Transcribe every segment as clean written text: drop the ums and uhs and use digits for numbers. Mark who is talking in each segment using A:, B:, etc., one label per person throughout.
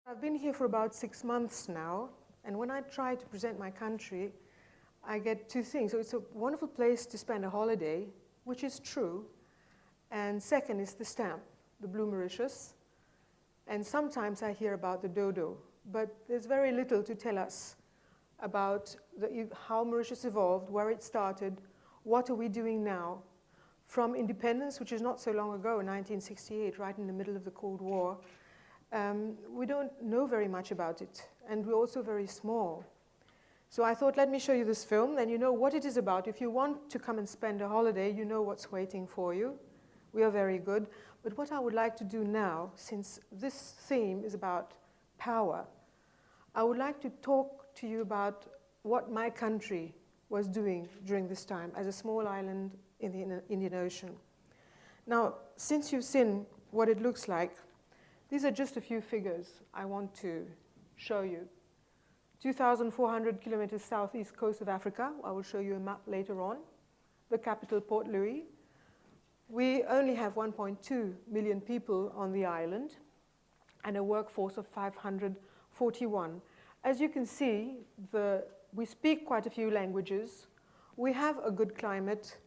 A: I've been here for about 6 months now, and when I try to present my country, I get two things. So it's a wonderful place to spend a holiday, which is true, and second is the stamp, the blue Mauritius, and sometimes I hear about the dodo, but there's very little to tell us about how Mauritius evolved, where it started, what are we doing now. From independence, which is not so long ago, 1968, right in the middle of the Cold War, we don't know very much about it, and we're also very small. So I thought, let me show you this film, then you know what it is about. If you want to come and spend a holiday, you know what's waiting for you. We are very good. But what I would like to do now, since this theme is about power, I would like to talk to you about what my country was doing during this time as a small island in the Indian Ocean. Now, since you've seen what it looks like, these are just a few figures I want to show you. 2,400 kilometers southeast coast of Africa. I will show you a map later on. The capital, Port Louis. We only have 1.2 million people on the island and a workforce of 541. As you can see, we speak quite a few languages. We have a good climate.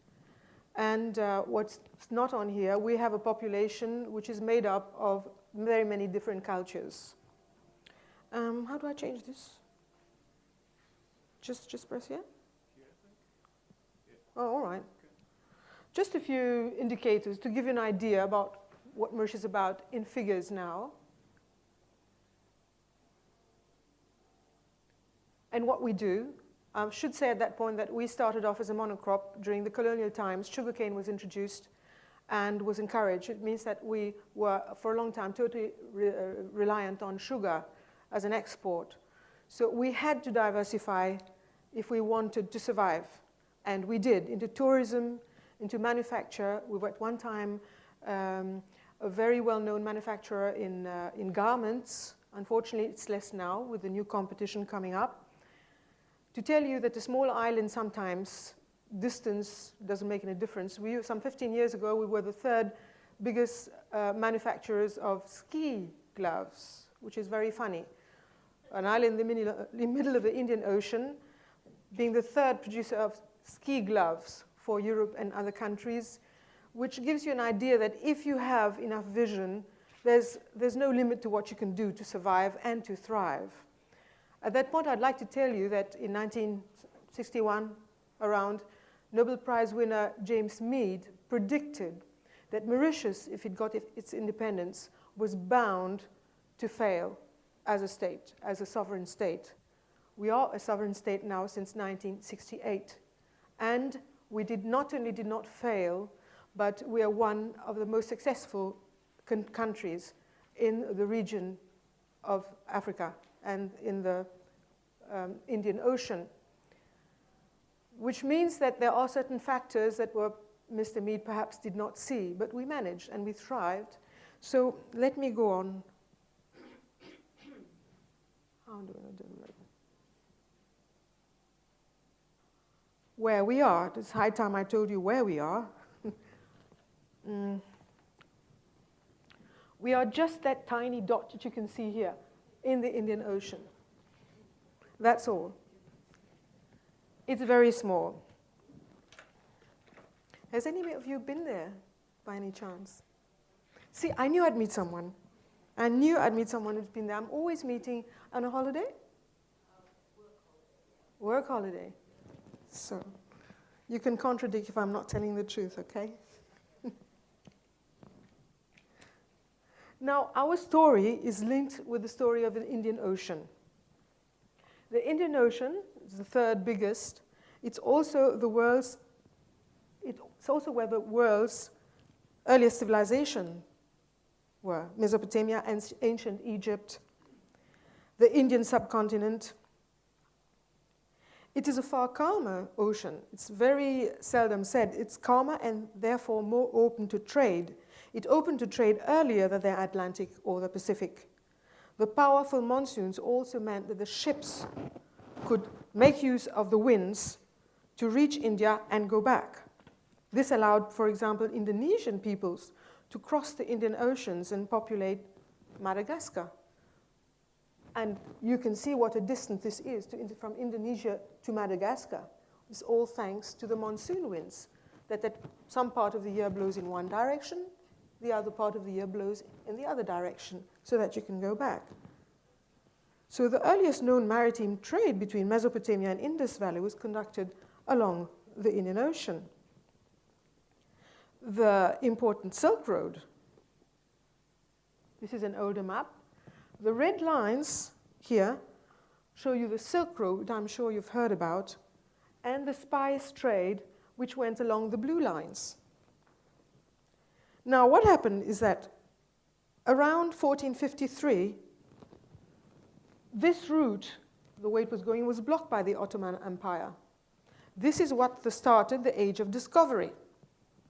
A: And what's not on here, we have a population which is made up of very many different cultures. How do I change this? Just press here? Oh, all right. Just a few indicators to give you an idea about what Mauritius is about in figures now. And what we do. I should say at that point that we started off as a monocrop. During the colonial times, sugarcane was introduced and was encouraged. It means that we were, for a long time, totally reliant on sugar as an export. So we had to diversify if we wanted to survive. And we did, into tourism, into manufacture. We were at one time a very well-known manufacturer in garments. Unfortunately, it's less now with the new competition coming up. To tell you that a small island sometimes, distance doesn't make any difference. Some 15 years ago, we were the third biggest manufacturers of ski gloves, which is very funny. An island in the middle of the Indian Ocean, being the third producer of ski gloves for Europe and other countries, which gives you an idea that if you have enough vision, there's no limit to what you can do to survive and to thrive. At that point, I'd like to tell you that in 1961, around, Nobel Prize winner James Meade predicted that Mauritius, if it got its independence, was bound to fail as a state, as a sovereign state. We are a sovereign state now since 1968. And we not only did not fail, but we are one of the most successful countries in the region of Africa and in the Indian Ocean, which means that there are certain factors that Mr. Meade perhaps did not see, but we managed and we thrived. So let me go on. How do I do that? Where we are. It's high time I told you where we are. We are just that tiny dot that you can see here in the Indian Ocean. That's all. It's very small. Has any of you been there by any chance? See, I knew I'd meet someone. I knew I'd meet someone who's been there. I'm always meeting on a holiday? Work holiday. So, you can contradict if I'm not telling the truth, okay? Now, our story is linked with the story of the Indian Ocean. The Indian Ocean is the third biggest. It's also where the world's earliest civilization were. Mesopotamia and ancient Egypt, the Indian subcontinent. It is a far calmer ocean. It's very seldom said. It's calmer and therefore more open to trade. It opened to trade earlier than the Atlantic or the Pacific. The powerful monsoons also meant that the ships could make use of the winds to reach India and go back. This allowed, for example, Indonesian peoples to cross the Indian Oceans and populate Madagascar. And you can see what a distance this is from Indonesia to Madagascar. It's all thanks to the monsoon winds, that some part of the year blows in one direction, the other part of the year blows in the other direction, so that you can go back. So the earliest known maritime trade between Mesopotamia and Indus Valley was conducted along the Indian Ocean. The important Silk Road. This is an older map. The red lines here show you the Silk Road, I'm sure you've heard about, and the spice trade, which went along the blue lines. Now, what happened is that around 1453, this route, the way it was going, was blocked by the Ottoman Empire. This is what started the Age of Discovery.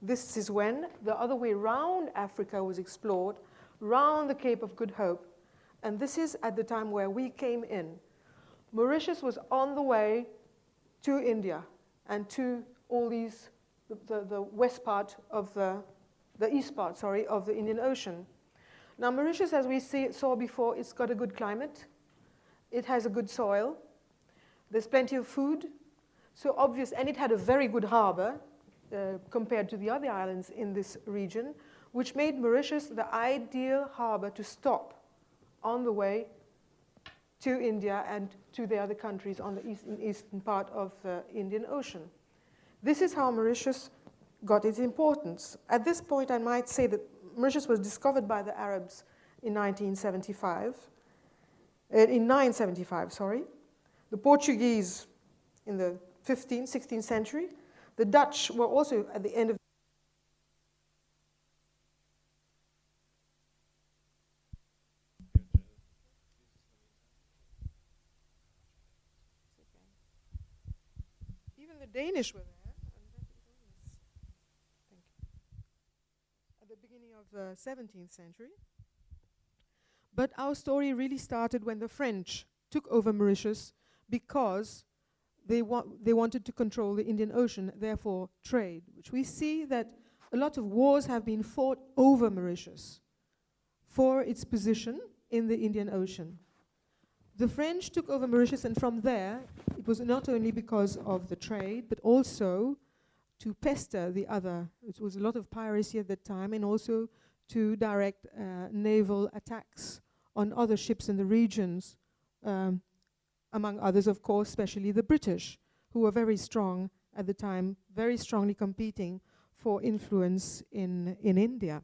A: This is when the other way round Africa was explored, round the Cape of Good Hope. And this is at the time where we came in. Mauritius was on the way to India and to all these, the west part of the east part, sorry, of the Indian Ocean. Now, Mauritius, as we saw before, it's got a good climate. It has a good soil. There's plenty of food. So obvious, and it had a very good harbor compared to the other islands in this region, which made Mauritius the ideal harbor to stop on the way to India and to the other countries on the eastern part of the Indian Ocean. This is how Mauritius got its importance. At this point, I might say that Mauritius was discovered by the Arabs in 975, sorry. The Portuguese in the 15th, 16th century. The Dutch were also at the end of even the Danish were there. Thank you. At the beginning of the 17th century. But our story really started when the French took over Mauritius because they wanted to control the Indian Ocean, therefore trade, which we see that a lot of wars have been fought over Mauritius for its position in the Indian Ocean. The French took over Mauritius, and from there, it was not only because of the trade, but also to pester the other. It was a lot of piracy at that time, and also to direct naval attacks on other ships in the regions, among others, of course, especially the British, who were very strong at the time, very strongly competing for influence in India.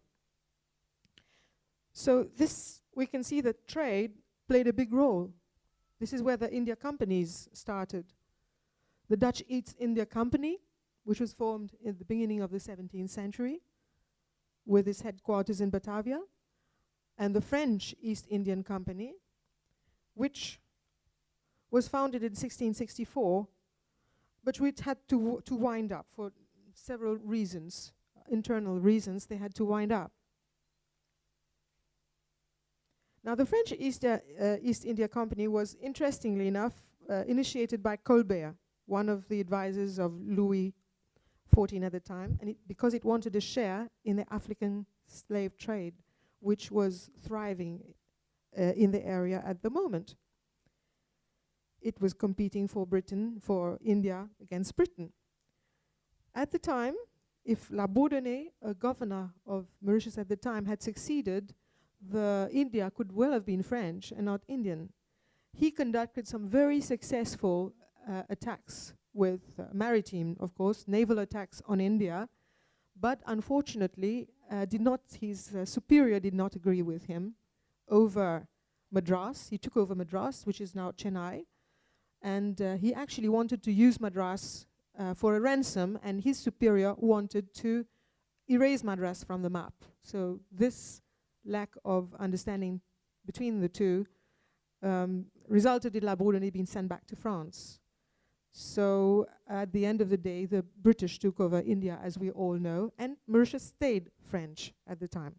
A: So this, we can see that trade played a big role. This is where the India companies started. The Dutch East India Company, which was formed in the beginning of the 17th century, with its headquarters in Batavia, and the French East Indian Company, which was founded in 1664, but which had to wind up for several reasons, internal reasons. They had to wind up. Now, the French East India Company was, interestingly enough, initiated by Colbert, one of the advisors of Louis XIV at the time, and because it wanted a share in the African slave trade, which was thriving in the area at the moment. It was competing for Britain, for India against Britain. At the time, if La Bourdonnais, a governor of Mauritius at the time, had succeeded, India could well have been French and not Indian. He conducted some very successful attacks with maritime, of course, naval attacks on India, but unfortunately, his superior did not agree with him over Madras. He took over Madras, which is now Chennai, and he actually wanted to use Madras for a ransom, and his superior wanted to erase Madras from the map. So this lack of understanding between the two resulted in La Bourdonnais being sent back to France. So at the end of the day, the British took over India, as we all know, and Mauritius stayed French at the time.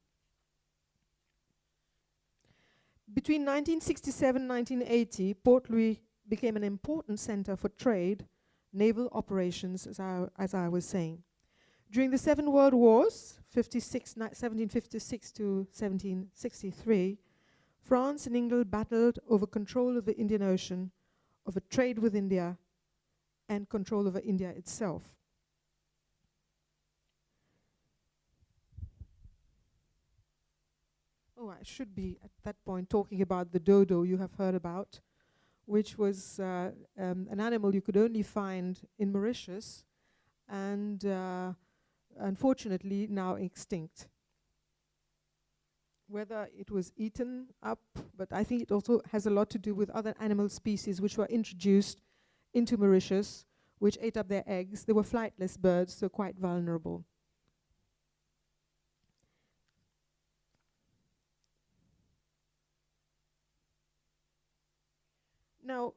A: Between 1967 and 1980, Port Louis became an important center for trade, naval operations, as I was saying. During the 7 World Wars, 1756 to 1763, France and England battled over control of the Indian Ocean, over trade with India, and control over India itself. Oh, I should be at that point talking about the dodo you have heard about, which was an animal you could only find in Mauritius and unfortunately now extinct. Whether it was eaten up, but I think it also has a lot to do with other animal species which were introduced into Mauritius, which ate up their eggs. They were flightless birds, so quite vulnerable. Now,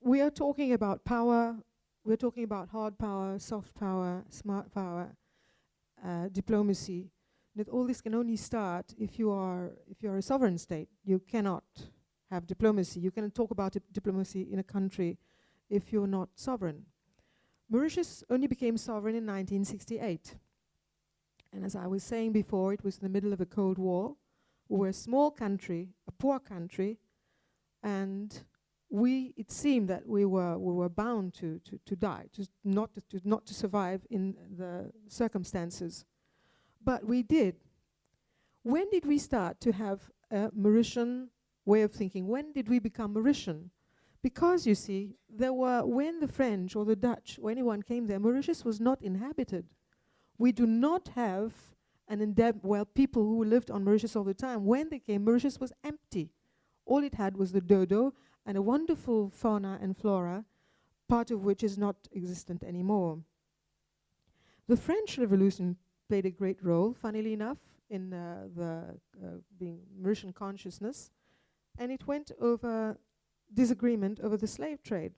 A: we are talking about power, we're talking about hard power, soft power, smart power, diplomacy. That all this can only start if you are a sovereign state. You cannot have diplomacy. You cannot talk about diplomacy in a country if you're not sovereign. Mauritius only became sovereign in 1968. And as I was saying before, it was in the middle of a Cold War. We were a small country, a poor country, and it seemed that we were bound to die, not to survive in the circumstances. But we did. When did we start to have a Mauritian way of thinking? When did we become Mauritian? Because, you see, when the French or the Dutch or anyone came there, Mauritius was not inhabited. We do not have people who lived on Mauritius all the time. When they came, Mauritius was empty. All it had was the dodo and a wonderful fauna and flora, part of which is not existent anymore. The French Revolution played a great role, funnily enough, in being Mauritian consciousness, and it went over disagreement over the slave trade.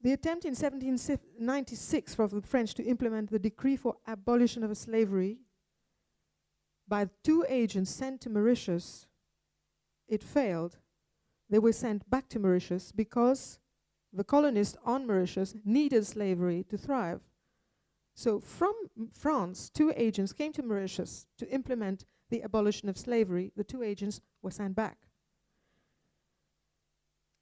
A: The attempt in 1796 for the French to implement the decree for abolition of slavery by 2 agents sent to Mauritius, it failed. They were sent back to Mauritius because the colonists on Mauritius needed slavery to thrive. So from France, 2 agents came to Mauritius to implement the abolition of slavery. The 2 agents were sent back.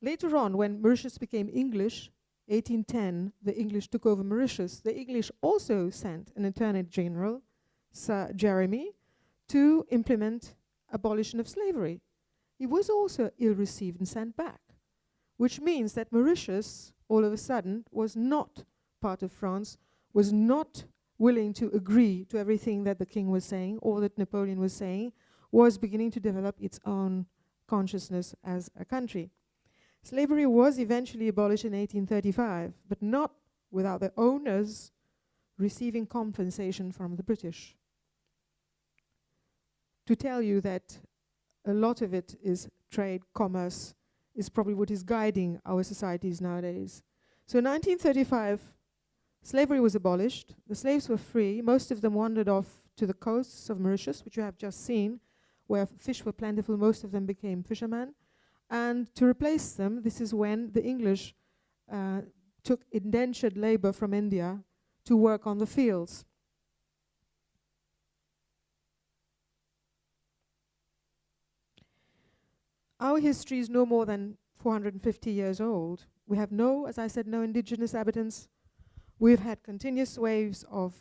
A: Later on, when Mauritius became English, 1810, the English took over Mauritius. The English also sent an Attorney General, Sir Jeremy, to implement abolition of slavery. He was also ill-received and sent back, which means that Mauritius, all of a sudden, was not part of France, was not willing to agree to everything that the king was saying or that Napoleon was saying, was beginning to develop its own consciousness as a country. Slavery was eventually abolished in 1835, but not without the owners receiving compensation from the British. To tell you that a lot of it is trade, commerce, is probably what is guiding our societies nowadays. So in 1935, slavery was abolished. The slaves were free. Most of them wandered off to the coasts of Mauritius, which you have just seen, where fish were plentiful. Most of them became fishermen. And to replace them, this is when the English took indentured labor from India to work on the fields. Our history is no more than 450 years old. We have as I said, no indigenous inhabitants. We've had continuous waves of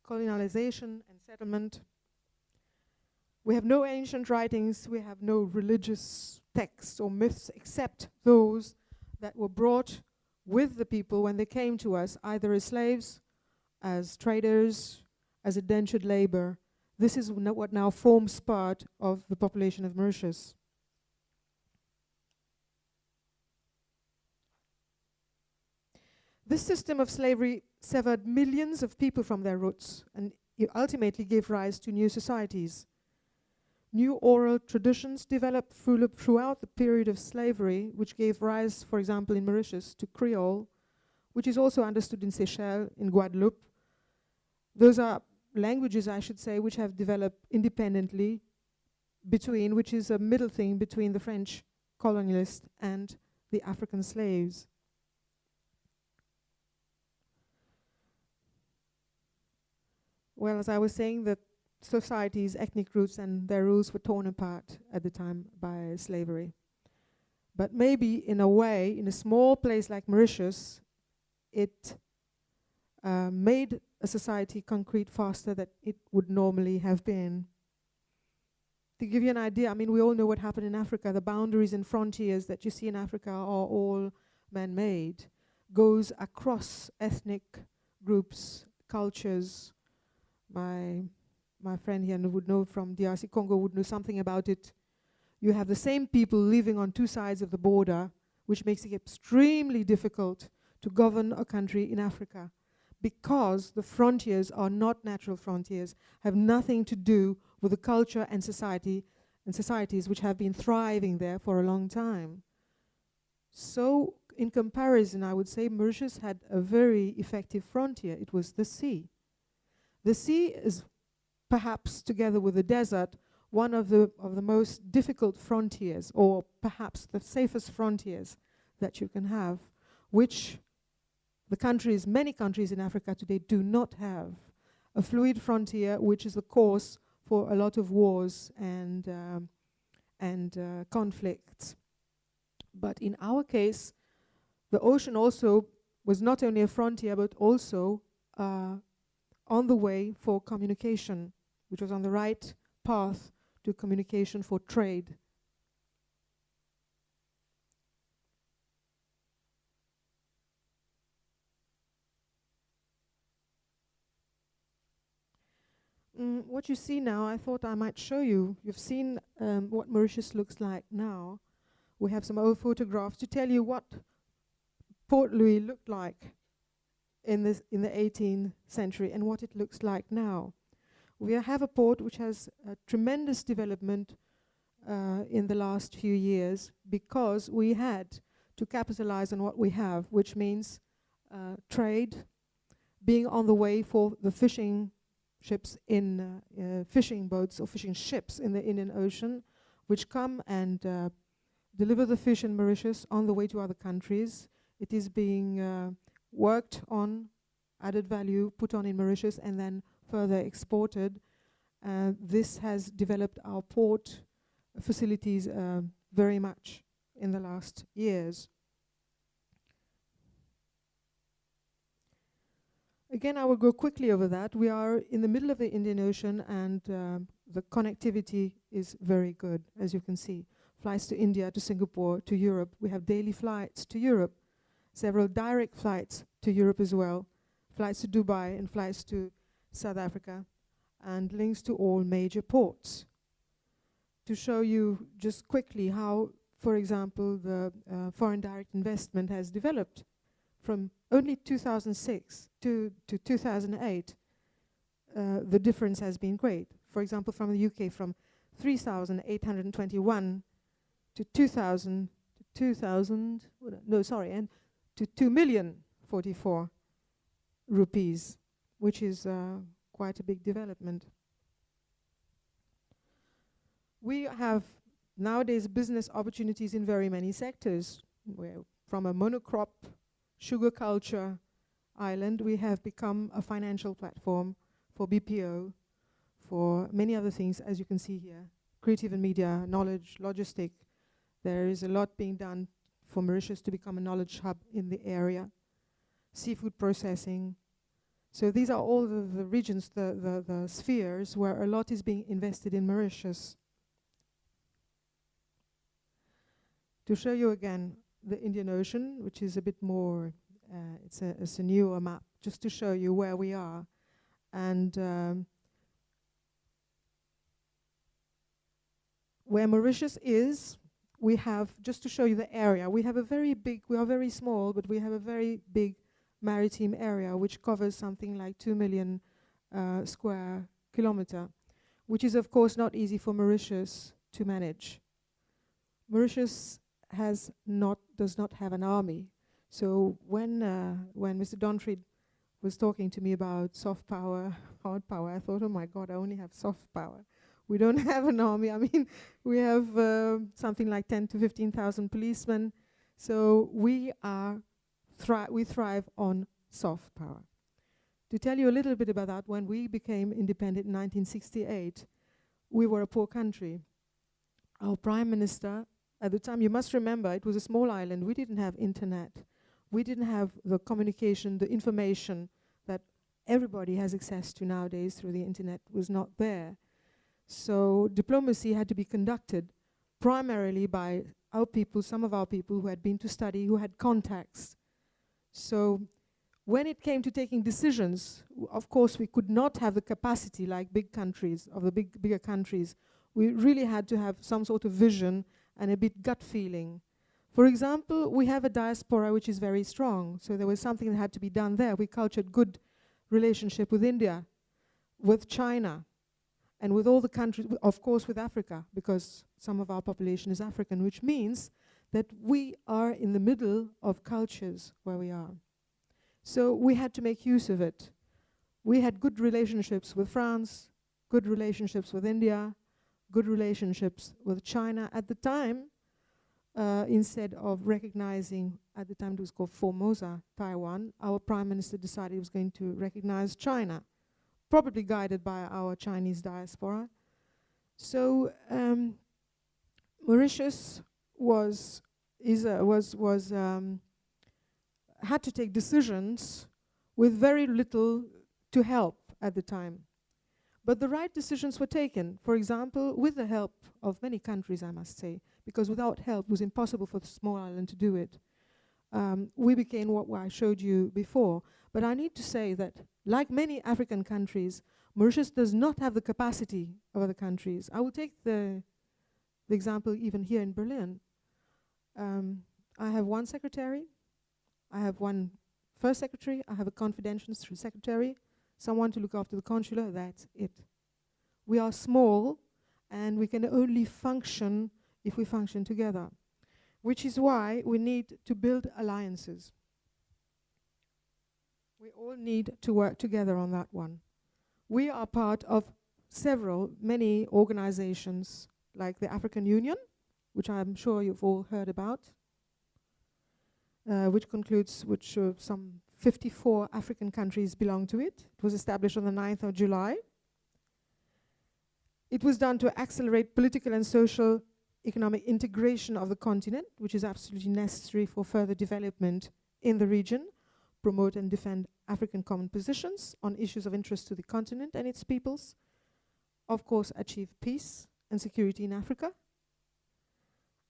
A: colonialization and settlement. We have no ancient writings, we have no religious texts or myths except those that were brought with the people when they came to us, either as slaves, as traders, as indentured labor. This is what now forms part of the population of Mauritius. This system of slavery severed millions of people from their roots and ultimately gave rise to new societies. New oral traditions developed throughout the period of slavery, which gave rise, for example, in Mauritius, to Creole, which is also understood in Seychelles, in Guadeloupe. Those are languages, I should say, which have developed independently which is a middle thing between the French colonialists and the African slaves. Well, as I was saying, that societies, ethnic groups, and their rules were torn apart at the time by slavery. But maybe in a way, in a small place like Mauritius, it made a society concrete faster than it would normally have been. To give you an idea, I mean, we all know what happened in Africa. The boundaries and frontiers that you see in Africa are all man-made, goes across ethnic groups, cultures. My friend here would know from DRC Congo, would know something about it. You have the same people living on two sides of the border, which makes it extremely difficult to govern a country in Africa, because the frontiers are not natural frontiers, have nothing to do with the culture and society and societies which have been thriving there for a long time. So in comparison, I would say Mauritius had a very effective frontier. It was the sea. The sea is perhaps, together with the desert, one of the most difficult frontiers, or perhaps the safest frontiers that you can have, which many countries in Africa today do not have. A fluid frontier, which is the cause for a lot of wars and conflicts. But in our case, the ocean also was not only a frontier, but also on the way for communication, which was on the right path to communication for trade. What you see now, I thought I might show you. You've seen what Mauritius looks like now. We have some old photographs to tell you what Port Louis looked like in the 18th century and what it looks like now. We have a port which has a tremendous development in the last few years, because we had to capitalize on what we have, which means trade, being on the way for the fishing ships in fishing boats or fishing ships in the Indian Ocean, which come and deliver the fish in Mauritius on the way to other countries. It is being worked on, added value, put on in Mauritius, and then further exported. This has developed our port facilities very much in the last years. Again, I will go quickly over that. We are in the middle of the Indian Ocean, and the connectivity is very good, as you can see. Flights to India, to Singapore, to Europe. We have daily flights to Europe, several direct flights to Europe as well, flights to Dubai and flights to South Africa, and links to all major ports. To show you just quickly how, for example, the foreign direct investment has developed from only 2006 to 2008, the difference has been great. For example, from the UK, from 3,821 to 2,000 to 2,044 rupees, which is quite a big development. We have nowadays business opportunities in very many sectors. We're from a monocrop sugar culture island, we have become a financial platform for BPO, for many other things, as you can see here. Creative and media, knowledge, logistic. There is a lot being done for Mauritius to become a knowledge hub in the area. Seafood processing. So these are all the regions, the spheres where a lot is being invested in Mauritius. To show you again the Indian Ocean, which is a bit more, it's a newer map, just to show you where we are. And where Mauritius is, we have, just to show you the area, we have a very big, we are very small, but we have a very big maritime area which covers something like 2 million square kilometer, which is of course not easy for Mauritius to manage. Mauritius does not have an army. So when Mr. Donfried was talking to me about soft power, hard power, I thought, oh my God, I only have soft power. We don't have an army. I mean, we have something like 10 to 15,000 policemen. So we thrive on soft power. To tell you a little bit about that, when we became independent in 1968, we were a poor country. Our prime minister, at the time, you must remember, it was a small island. We didn't have internet. We didn't have the communication, the information that everybody has access to nowadays through the internet was not there. So diplomacy had to be conducted primarily by our people, some of our people who had been to study, who had contacts. So when it came to taking decisions, of course we could not have the capacity like big countries, of the bigger countries. We really had to have some sort of vision and a bit gut feeling. For example, we have a diaspora which is very strong, so there was something that had to be done there. We cultured good relationship with India, with China, and with all the countries, of course with Africa, because some of our population is African, which means that we are in the middle of cultures where we are. So we had to make use of it. We had good relationships with France, good relationships with India, good relationships with China. At the time, instead of recognizing, at the time it was called Formosa, Taiwan, our prime minister decided he was going to recognize China, probably guided by our Chinese diaspora. So Mauritius had to take decisions with very little to help at the time. But the right decisions were taken, for example, with the help of many countries, I must say, because without help it was impossible for the small island to do it. We became what I showed you before. But I need to say that, like many African countries, Mauritius does not have the capacity of other countries. I will take the example even here in Berlin. I have one secretary, I have one first secretary, I have a confidential secretary, someone to look after the consular, that's it. We are small and we can only function if we function together, which is why we need to build alliances. We all need to work together on that one. We are part of many organizations like the African Union, which I'm sure you've all heard about, which some 54 African countries belong to it. It was established on the 9th of July. It was done to accelerate political and social economic integration of the continent, which is absolutely necessary for further development in the region, promote and defend African common positions on issues of interest to the continent and its peoples, of course achieve peace and security in Africa,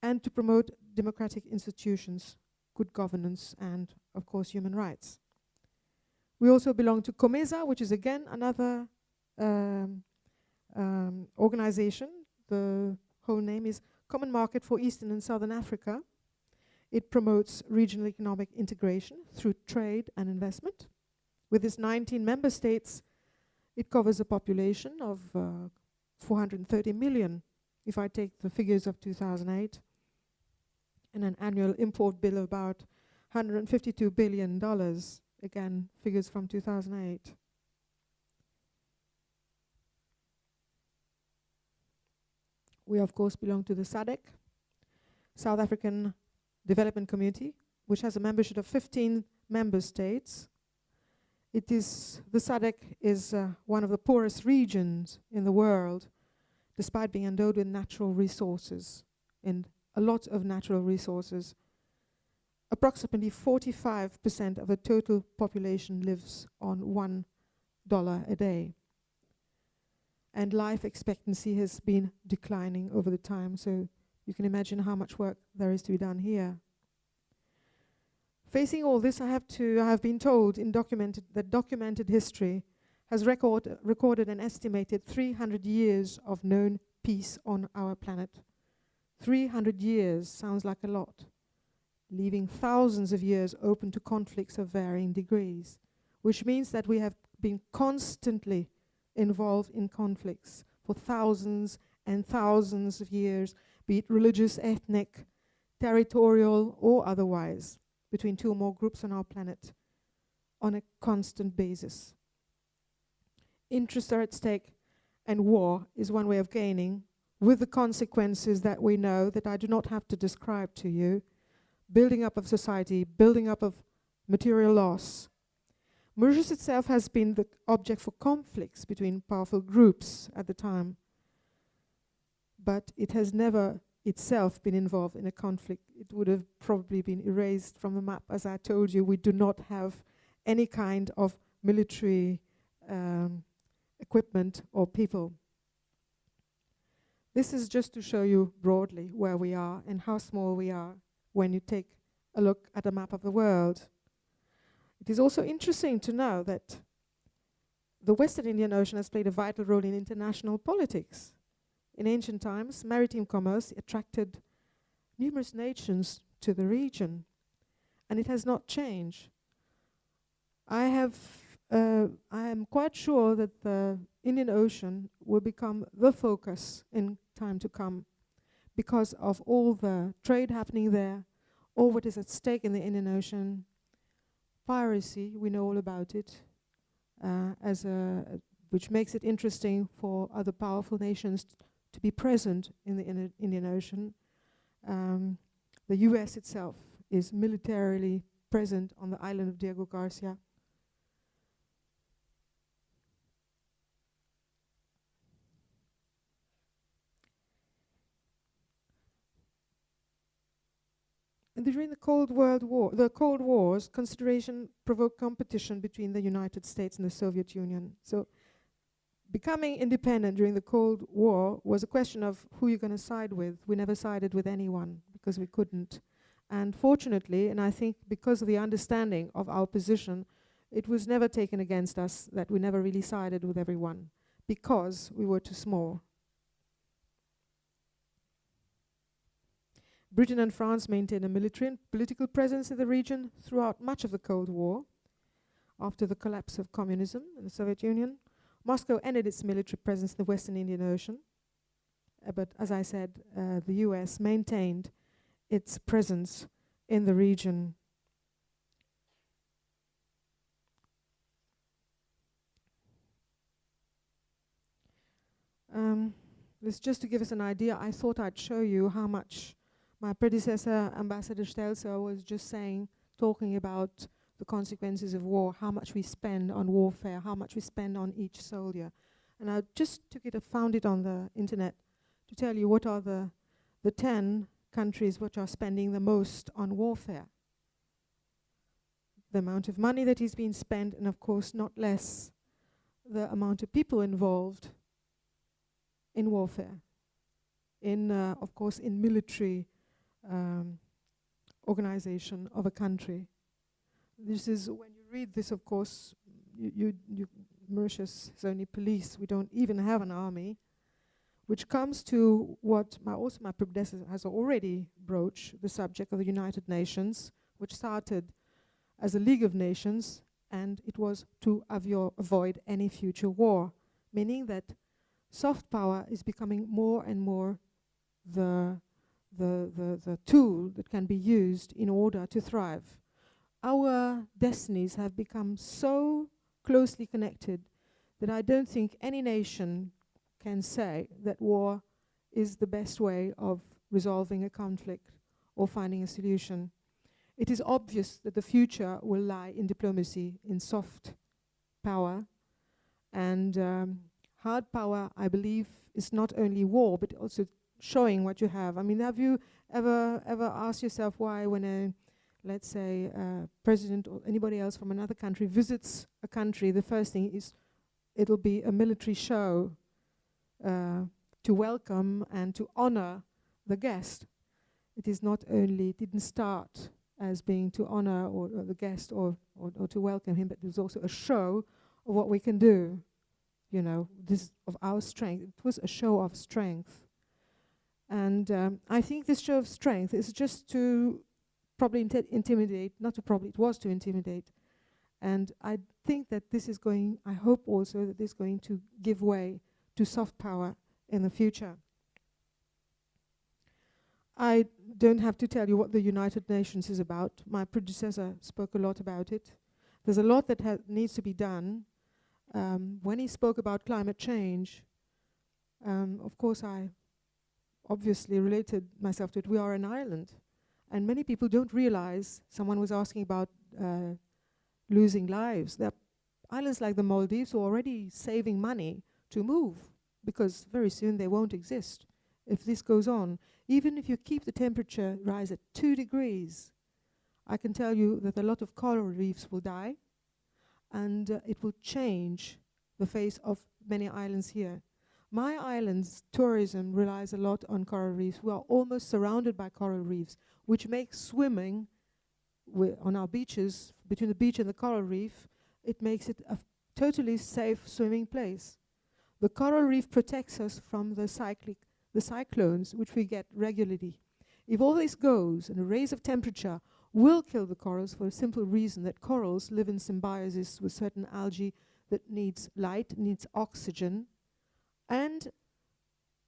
A: and to promote democratic institutions, good governance, and of course human rights. We also belong to COMESA, which is again another organization. The whole name is Common Market for Eastern and Southern Africa. It promotes regional economic integration through trade and investment. With its 19 member states, it covers a population of 430 million, if I take the figures of 2008, and an annual import bill of about $152 billion, again, figures from 2008. We, of course, belong to the SADC, South African Development Community, which has a membership of 15 member states. The SADC is one of the poorest regions in the world, despite being endowed with natural resources, and a lot of natural resources. Approximately 45% of the total population lives on $1 a day. And life expectancy has been declining over the time, so you can imagine how much work there is to be done here. Facing all this, I have been told that documented history has recorded an estimated 300 years of known peace on our planet. 300 years sounds like a lot, leaving thousands of years open to conflicts of varying degrees, which means that we have been constantly involved in conflicts for thousands and thousands of years, be it religious, ethnic, territorial, or otherwise, between two or more groups on our planet on a constant basis. Interests are at stake, and war is one way of gaining, with the consequences that we know, that I do not have to describe to you, building up of society, building up of material loss. Mauritius itself has been the object for conflicts between powerful groups at the time, but it has never itself been involved in a conflict. It would have probably been erased from the map. As I told you, we do not have any kind of military equipment or people. This is just to show you broadly where we are and how small we are when you take a look at a map of the world. It is also interesting to know that the Western Indian Ocean has played a vital role in international politics. In ancient times, maritime commerce attracted numerous nations to the region, and it has not changed. I am quite sure that the Indian Ocean will become the focus in time to come because of all the trade happening there, all what is at stake in the Indian Ocean. Piracy, we know all about it, which makes it interesting for other powerful nations to be present in the Indian Ocean. The US itself is militarily present on the island of Diego Garcia. And during the Cold Wars, consideration provoked competition between the United States and the Soviet Union. So becoming independent during the Cold War was a question of who you're going to side with. We never sided with anyone because we couldn't. And fortunately, and I think because of the understanding of our position, it was never taken against us that we never really sided with everyone because we were too small. Britain and France maintained a military and political presence in the region throughout much of the Cold War. After the collapse of communism in the Soviet Union, Moscow ended its military presence in the Western Indian Ocean. But as I said, the US maintained its presence in the region. This just to give us an idea. I thought I'd show you how much my predecessor, Ambassador Stelzer, was just saying, talking about the consequences of war, how much we spend on warfare, how much we spend on each soldier. And I just found it on the internet to tell you what are the 10 countries which are spending the most on warfare. The amount of money that is being spent, and of course not less the amount of people involved in warfare, of course in military organization of a country. This is, when you read this, of course, Mauritius is only police. We don't even have an army, which comes to what my predecessor has already broached, the subject of the United Nations, which started as a League of Nations, and it was to avoid any future war, meaning that soft power is becoming more and more the tool that can be used in order to thrive. Our destinies have become so closely connected that I don't think any nation can say that war is the best way of resolving a conflict or finding a solution. It is obvious that the future will lie in diplomacy, in soft power, and hard power, I believe, is not only war, but also showing what you have. I mean, have you ever asked yourself why when let's say president or anybody else from another country visits a country, the first thing is it'll be a military show to welcome and to honor the guest. It is not only, it didn't start as being to honor or the guest or to welcome him, but it was also a show of what we can do, you know, this of our strength. It was a show of strength. And I think this show of strength is just to probably intimidate, it was to intimidate. And I think that this is going, I hope also that this is going to give way to soft power in the future. I don't have to tell you what the United Nations is about. My predecessor spoke a lot about it. There's a lot that needs to be done. When he spoke about climate change, of course I obviously related myself to it. We are an island, and many people don't realize, someone was asking about losing lives. There are islands like the Maldives are already saving money to move, because very soon they won't exist if this goes on. Even if you keep the temperature rise at 2 degrees, I can tell you that a lot of coral reefs will die, and it will change the face of many islands here. My island's tourism relies a lot on coral reefs. We are almost surrounded by coral reefs, which makes swimming on our beaches, between the beach and the coral reef, it makes it a totally safe swimming place. The coral reef protects us from the cyclones, which we get regularly. If all this goes, and a raise of temperature will kill the corals for a simple reason that corals live in symbiosis with certain algae that needs light, needs oxygen, and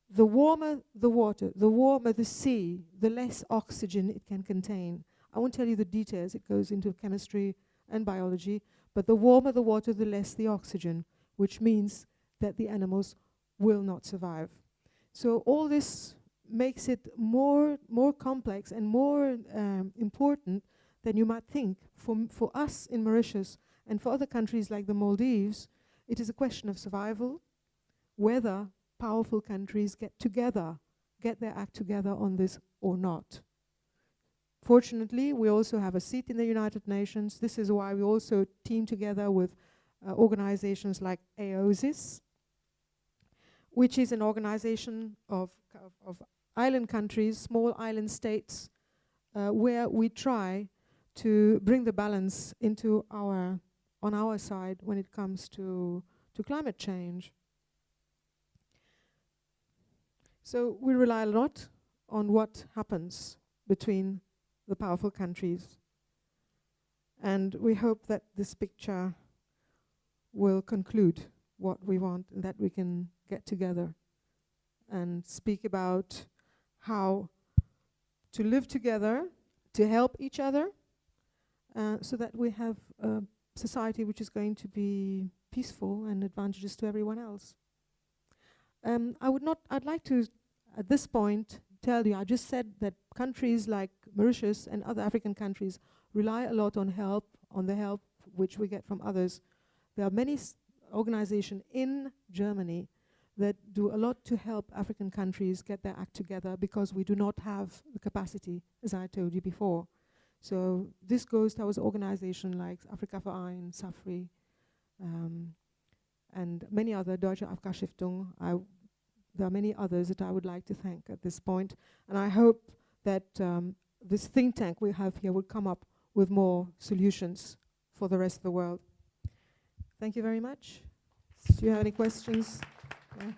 A: the warmer the water, the warmer the sea, the less oxygen it can contain. I won't tell you the details, it goes into chemistry and biology, but the warmer the water, the less the oxygen, which means that the animals will not survive. So all this makes it more complex and more important than you might think. For us in Mauritius and for other countries like the Maldives, it is a question of survival, whether powerful countries get their act together on this or not. Fortunately, we also have a seat in the United Nations. This is why we also team together with organizations like AOSIS, which is an organization of island countries, small island states, where we try to bring the balance on our side when it comes to climate change. So we rely a lot on what happens between the powerful countries. And we hope that this picture will conclude what we want, and that we can get together and speak about how to live together, to help each other, so that we have a society which is going to be peaceful and advantageous to everyone else. I'd like to, at this point, tell you, I just said that countries like Mauritius and other African countries rely a lot on the help which we get from others. There are many organizations in Germany that do a lot to help African countries get their act together, because we do not have the capacity, as I told you before. So this goes towards organizations like Afrika Verein, SAFRI, and many other, Deutsche Afrika Stiftung. There are many others that I would like to thank at this point. And I hope that this think tank we have here will come up with more solutions for the rest of the world. Thank you very much. Do you have any questions? Yeah.